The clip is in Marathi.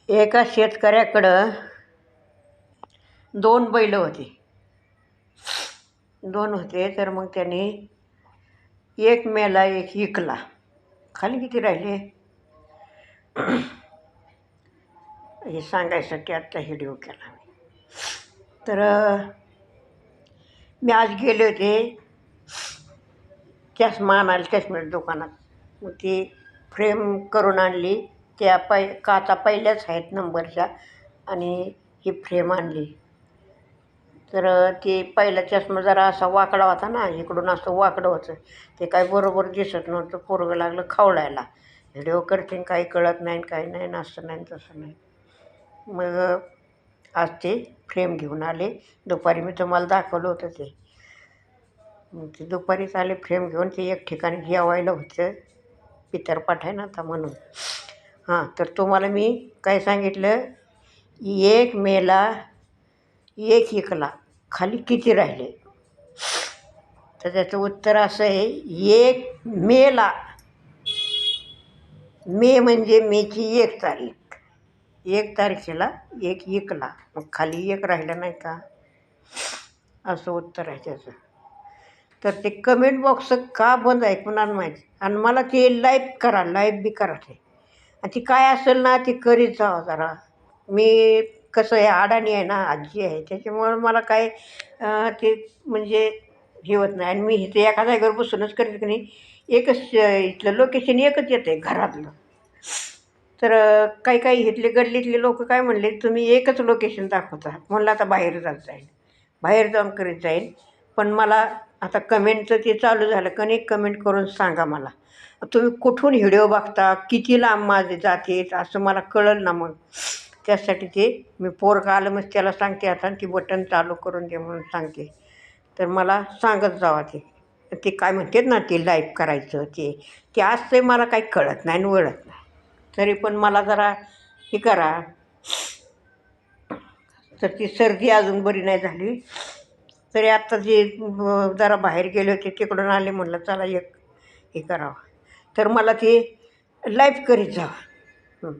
एका शेतकऱ्याकडं दोन बैल होते. तर मग त्याने एक मेला एक विकला. खाली किती राहिले हे सांगायसाठी आत्ता व्हिडिओ केला मी. तर मी आज गेले होते चष्मा आणायला चष्म्याच्या दुकानात. मग ती फ्रेम करून आणली. त्या काचा पहिल्याच आहेत नंबरच्या आणि ही फ्रेम आणली. तर ती पहिला चष्मा जरा असा वाकडा होता ना, इकडून असं वाकडं होतं. ते काय बरोबर दिसत नव्हतं. पोरगं लागलं खवळायला. व्हिडिओ करते काही कळत नाही, काही नाही, असं नाही तसं नाही. मग आज ते फ्रेम घेऊन आले. दुपारी मी तुम्हाला दाखवलं होतं ते. मग ते दुपारीच आले फ्रेम घेऊन. ते एक ठिकाणी जेवायला होतं. पितरपाठ आहे ना आता म्हणून. तर तुम्हाला मी काय सांगितलं, एक मेला एक विकला, खाली किती राहिले? तर त्याचं उत्तर असं आहे, एक मेला. मे म्हणजे मेची 1 तारीख. 1 तारखेला एक विकला, मग खाली एक राहिलं नाही का? असं उत्तर आहे त्याचं. तर ते कमेंट बॉक्स का बंद आहे कुणाला माहिती. आणि मला ते लाईव्ह बी करा ते. आणि ती काय असेल ना ती करीत जावं जरा. मी कसं आहे, अडाणी आहे ना, आजी आहे, त्याच्यामुळं मला काय ते म्हणजे हे होत नाही. आणि मी इथे एका जागेवर बसूनच करते की नाही, एकच इथलं लोकेशन एकच येतं आहे घरातलं. तर काही काही इथले गल्लीतले लोक काय म्हणले, तुम्ही एकच लोकेशन दाखवता. म्हणलं आता बाहेर जाऊन करीत जाईल. पण मला आता कमेंटचं ते चालू झालं का नाही, कमेंट करून सांगा मला तुम्ही कुठून व्हिडिओ बघता, किती लांब माझे जाते, असं मला कळलं ना. मग त्यासाठी ते मी पोरगं आलं मग त्याला सांगते आता, ती बटन चालू करून दे म्हणून सांगते. तर मला सांगत जावा ते काय म्हणतात ना, ते लाईव्ह करायचं ते असतं. मला काही कळत नाही आणि वळत नाही. तरी पण मला जरा हे करा. तर ती सर्दी अजून बरी नाही झाली. तरी आत्ता जे जरा बाहेर गेले होते तिकडून आले, म्हणलं चला एक हे करावं. तर मला ते लाईव्ह करीत जावं.